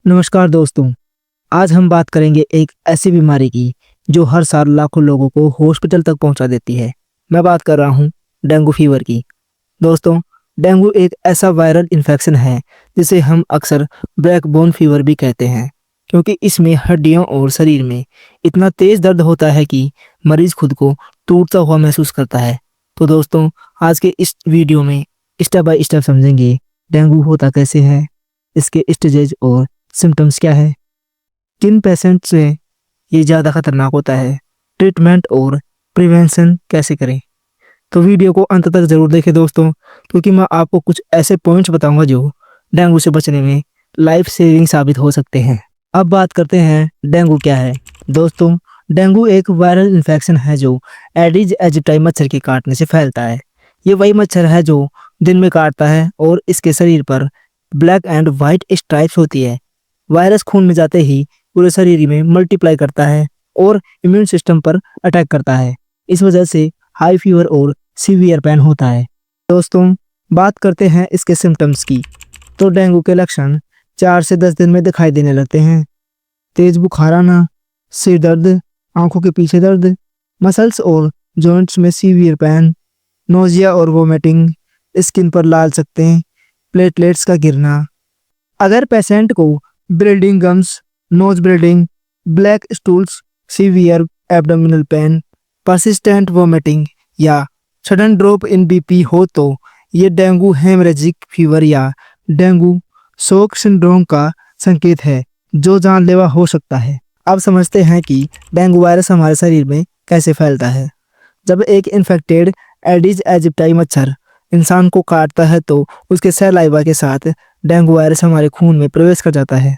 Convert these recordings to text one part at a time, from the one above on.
नमस्कार दोस्तों। आज हम बात करेंगे एक ऐसी बीमारी की जो हर साल लाखों लोगों को हॉस्पिटल तक पहुंचा देती है। मैं बात कर रहा हूं डेंगू फीवर की। दोस्तों, डेंगू एक ऐसा वायरल इन्फेक्शन है जिसे हम अक्सर ब्लैक बोन फीवर भी कहते हैं, क्योंकि इसमें हड्डियों और शरीर में इतना तेज दर्द होता है कि मरीज खुद को टूटता हुआ महसूस करता है। तो दोस्तों, आज के इस वीडियो में स्टेप बाय स्टेप समझेंगे डेंगू होता कैसे है, इसके स्टेजेज और सिम्टम्स क्या है, किन पेशेंट से ये ज़्यादा खतरनाक होता है, ट्रीटमेंट और प्रिवेंशन कैसे करें। तो वीडियो को अंत तक ज़रूर देखें दोस्तों, क्योंकि मैं आपको कुछ ऐसे पॉइंट्स बताऊंगा जो डेंगू से बचने में लाइफ सेविंग साबित हो सकते हैं। अब बात करते हैं डेंगू क्या है। दोस्तों, डेंगू एक वायरल इन्फेक्शन है जो एडिज एजिप्टाई मच्छर के काटने से फैलता है। ये वही मच्छर है जो दिन में काटता है और इसके शरीर पर ब्लैक एंड वाइट स्ट्राइप्स होती है। वायरस खून में जाते ही पूरे शरीर में मल्टीप्लाई करता है और इम्यून सिस्टम पर अटैक करता है। इस वजह से हाई फीवर और सीवियर पेन होता है। दोस्तों, बात करते हैं इसके सिम्टम्स की। तो डेंगू के लक्षण 4 से 10 दिन में दिखाई देने लगते हैं। तेज बुखार आना, सिर दर्द, आंखों के पीछे दर्द, मसल्स और जॉइंट्स में सीवियर पेन, नोजिया और वोमिटिंग, स्किन पर लाल चकत्ते, प्लेटलेट्स का गिरना। अगर पेशेंट को bleeding gums, nose bleeding, black stools, severe abdominal pain, persistent vomiting या सडन ड्रॉप इन बीपी हो तो ये डेंगू हेमरेजिक फीवर या डेंगू शॉक सिंड्रोम का संकेत है जो जानलेवा हो सकता है। अब समझते हैं कि डेंगू वायरस हमारे शरीर में कैसे फैलता है। जब एक इन्फेक्टेड एडिज एजिप्टाई मच्छर इंसान को काटता है तो उसके सलाइवा के साथ डेंगू वायरस हमारे खून में प्रवेश कर जाता है।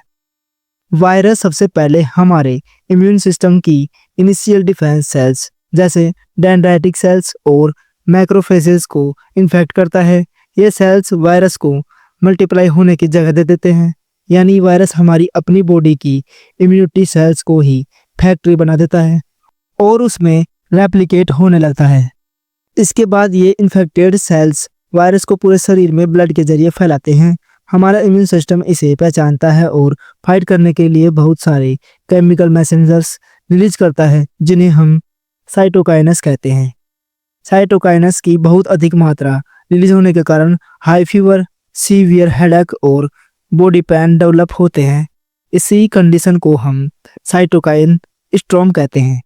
वायरस सबसे पहले हमारे इम्यून सिस्टम की इनिशियल डिफेंस सेल्स जैसे डेंड्राइटिक सेल्स और मैक्रोफेजेस को इन्फेक्ट करता है। ये सेल्स वायरस को मल्टीप्लाई होने की जगह दे देते हैं, यानी वायरस हमारी अपनी बॉडी की इम्यूनिटी सेल्स को ही फैक्ट्री बना देता है और उसमें रेप्लिकेट होने लगता है। इसके बाद ये इन्फेक्टेड सेल्स वायरस को पूरे शरीर में ब्लड के जरिए फैलाते हैं। हमारा इम्यून सिस्टम इसे पहचानता है और फाइट करने के लिए बहुत सारे केमिकल मैसेंजर्स रिलीज करता है, जिन्हें हम साइटोकाइनस कहते हैं। साइटोकाइनस की बहुत अधिक मात्रा रिलीज होने के कारण हाई फीवर, सीवियर हेडेक और बॉडी पेन डेवलप होते हैं। इसी कंडीशन को हम साइटोकाइन स्ट्रॉम कहते हैं।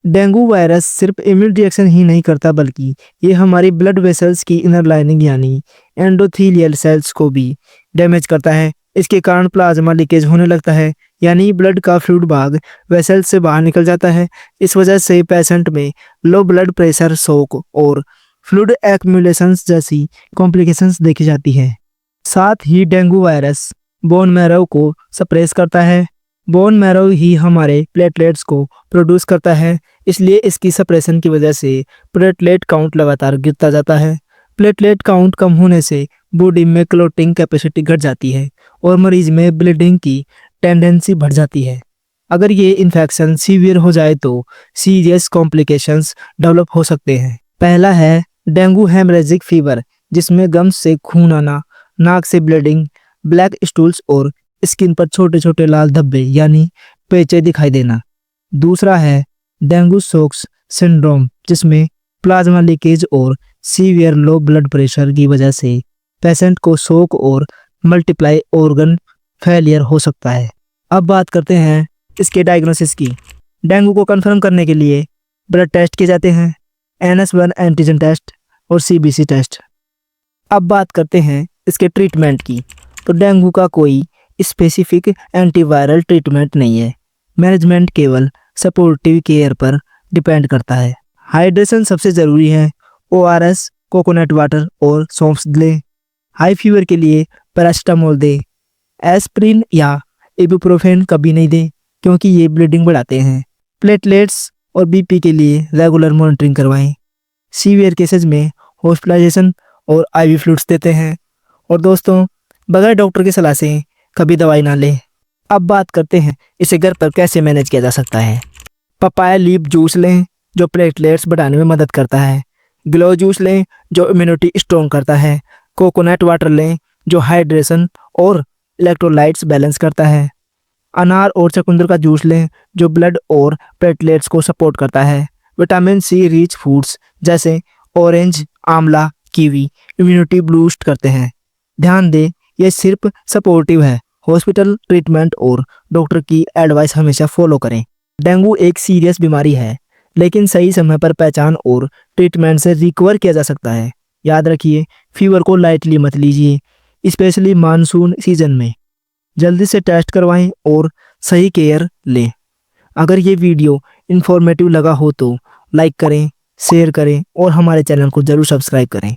डेंगू वायरस सिर्फ इम्यून रिएक्शन ही नहीं करता, बल्कि ये हमारी ब्लड वेसल्स की इनर लाइनिंग यानी एंडोथेलियल सेल्स को भी डैमेज करता है। इसके कारण प्लाज्मा लीकेज होने लगता है, यानी ब्लड का फ्लूइड भाग वेसल्स से बाहर निकल जाता है। इस वजह से पेशेंट में लो ब्लड प्रेशर, शॉक और फ्लूइड एक्यूमुलेशंस जैसी कॉम्प्लिकेशंस देखी जाती है। साथ ही डेंगू वायरस बोन मैरो को सप्रेस करता है। बोन मैरो ही हमारे प्लेटलेट्स को प्रोड्यूस करता है, इसलिए इसकी सप्रेशन की वजह से प्लेटलेट काउंट लगातार गिरता जाता है। प्लेटलेट काउंट कम होने से बॉडी में क्लोटिंग कैपेसिटी घट जाती है और मरीज में ब्लीडिंग की टेंडेंसी बढ़ जाती है। अगर ये इन्फेक्शन सीवियर हो जाए तो सीरियस कॉम्प्लिकेशंस डेवलप हो सकते हैं। पहला है डेंगू हेमरेजिक फीवर, जिसमें गम्स से खून आना, नाक से ब्लीडिंग, ब्लैक स्टूल्स और स्किन पर छोटे छोटे लाल धब्बे यानी पेचे दिखाई देना। दूसरा है डेंगू शॉक्स सिंड्रोम, जिसमें प्लाज्मा लीकेज और सीवियर लो ब्लड प्रेशर की वजह से पेशेंट को शॉक और मल्टीप्लाई ऑर्गन फेलियर हो सकता है। अब बात करते हैं इसके डायग्नोसिस की। डेंगू को कंफर्म करने के लिए ब्लड टेस्ट किए जाते हैं, NS1 एंटीजन टेस्ट और CBC टेस्ट। अब बात करते हैं इसके ट्रीटमेंट की। तो डेंगू का कोई स्पेसिफिक एंटीवायरल ट्रीटमेंट नहीं है। मैनेजमेंट केवल सपोर्टिव केयर पर डिपेंड करता है। हाइड्रेशन सबसे ज़रूरी है। ORS, कोकोनट वाटर और सौंफ लें। हाई फीवर के लिए पैरासीटामोल दें। एस्प्रिन या इबुप्रोफेन कभी नहीं दें, क्योंकि ये ब्लीडिंग बढ़ाते हैं। प्लेटलेट्स और BP के लिए रेगुलर मॉनिटरिंग करवाएं। सीवियर केसेस में हॉस्पिटलाइजेशन और IV फ्लूइड्स देते हैं। और दोस्तों, बगैर डॉक्टर की सलाह से कभी दवाई ना लें। अब बात करते हैं इसे घर पर कैसे मैनेज किया जा सकता है। पपाया लीफ जूस लें जो प्लेटलेट्स बढ़ाने में मदद करता है। ग्लो जूस लें जो इम्यूनिटी स्ट्रॉन्ग करता है। कोकोनट वाटर लें जो हाइड्रेशन और इलेक्ट्रोलाइट्स बैलेंस करता है। अनार और चुकंदर का जूस लें जो ब्लड और प्लेटलेट्स को सपोर्ट करता है। विटामिन सी रिच फूड्स जैसे ऑरेंज, आंवला, कीवी इम्यूनिटी बूस्ट करते हैं। ध्यान दें, ये सिर्फ सपोर्टिव है। हॉस्पिटल ट्रीटमेंट और डॉक्टर की एडवाइस हमेशा फॉलो करें। डेंगू एक सीरियस बीमारी है, लेकिन सही समय पर पहचान और ट्रीटमेंट से रिकवर किया जा सकता है। याद रखिए, फीवर को लाइटली मत लीजिए, स्पेशली मानसून सीजन में। जल्दी से टेस्ट करवाएं और सही केयर लें। अगर ये वीडियो इन्फॉर्मेटिव लगा हो तो लाइक करें, शेयर करें और हमारे चैनल को ज़रूर सब्सक्राइब करें।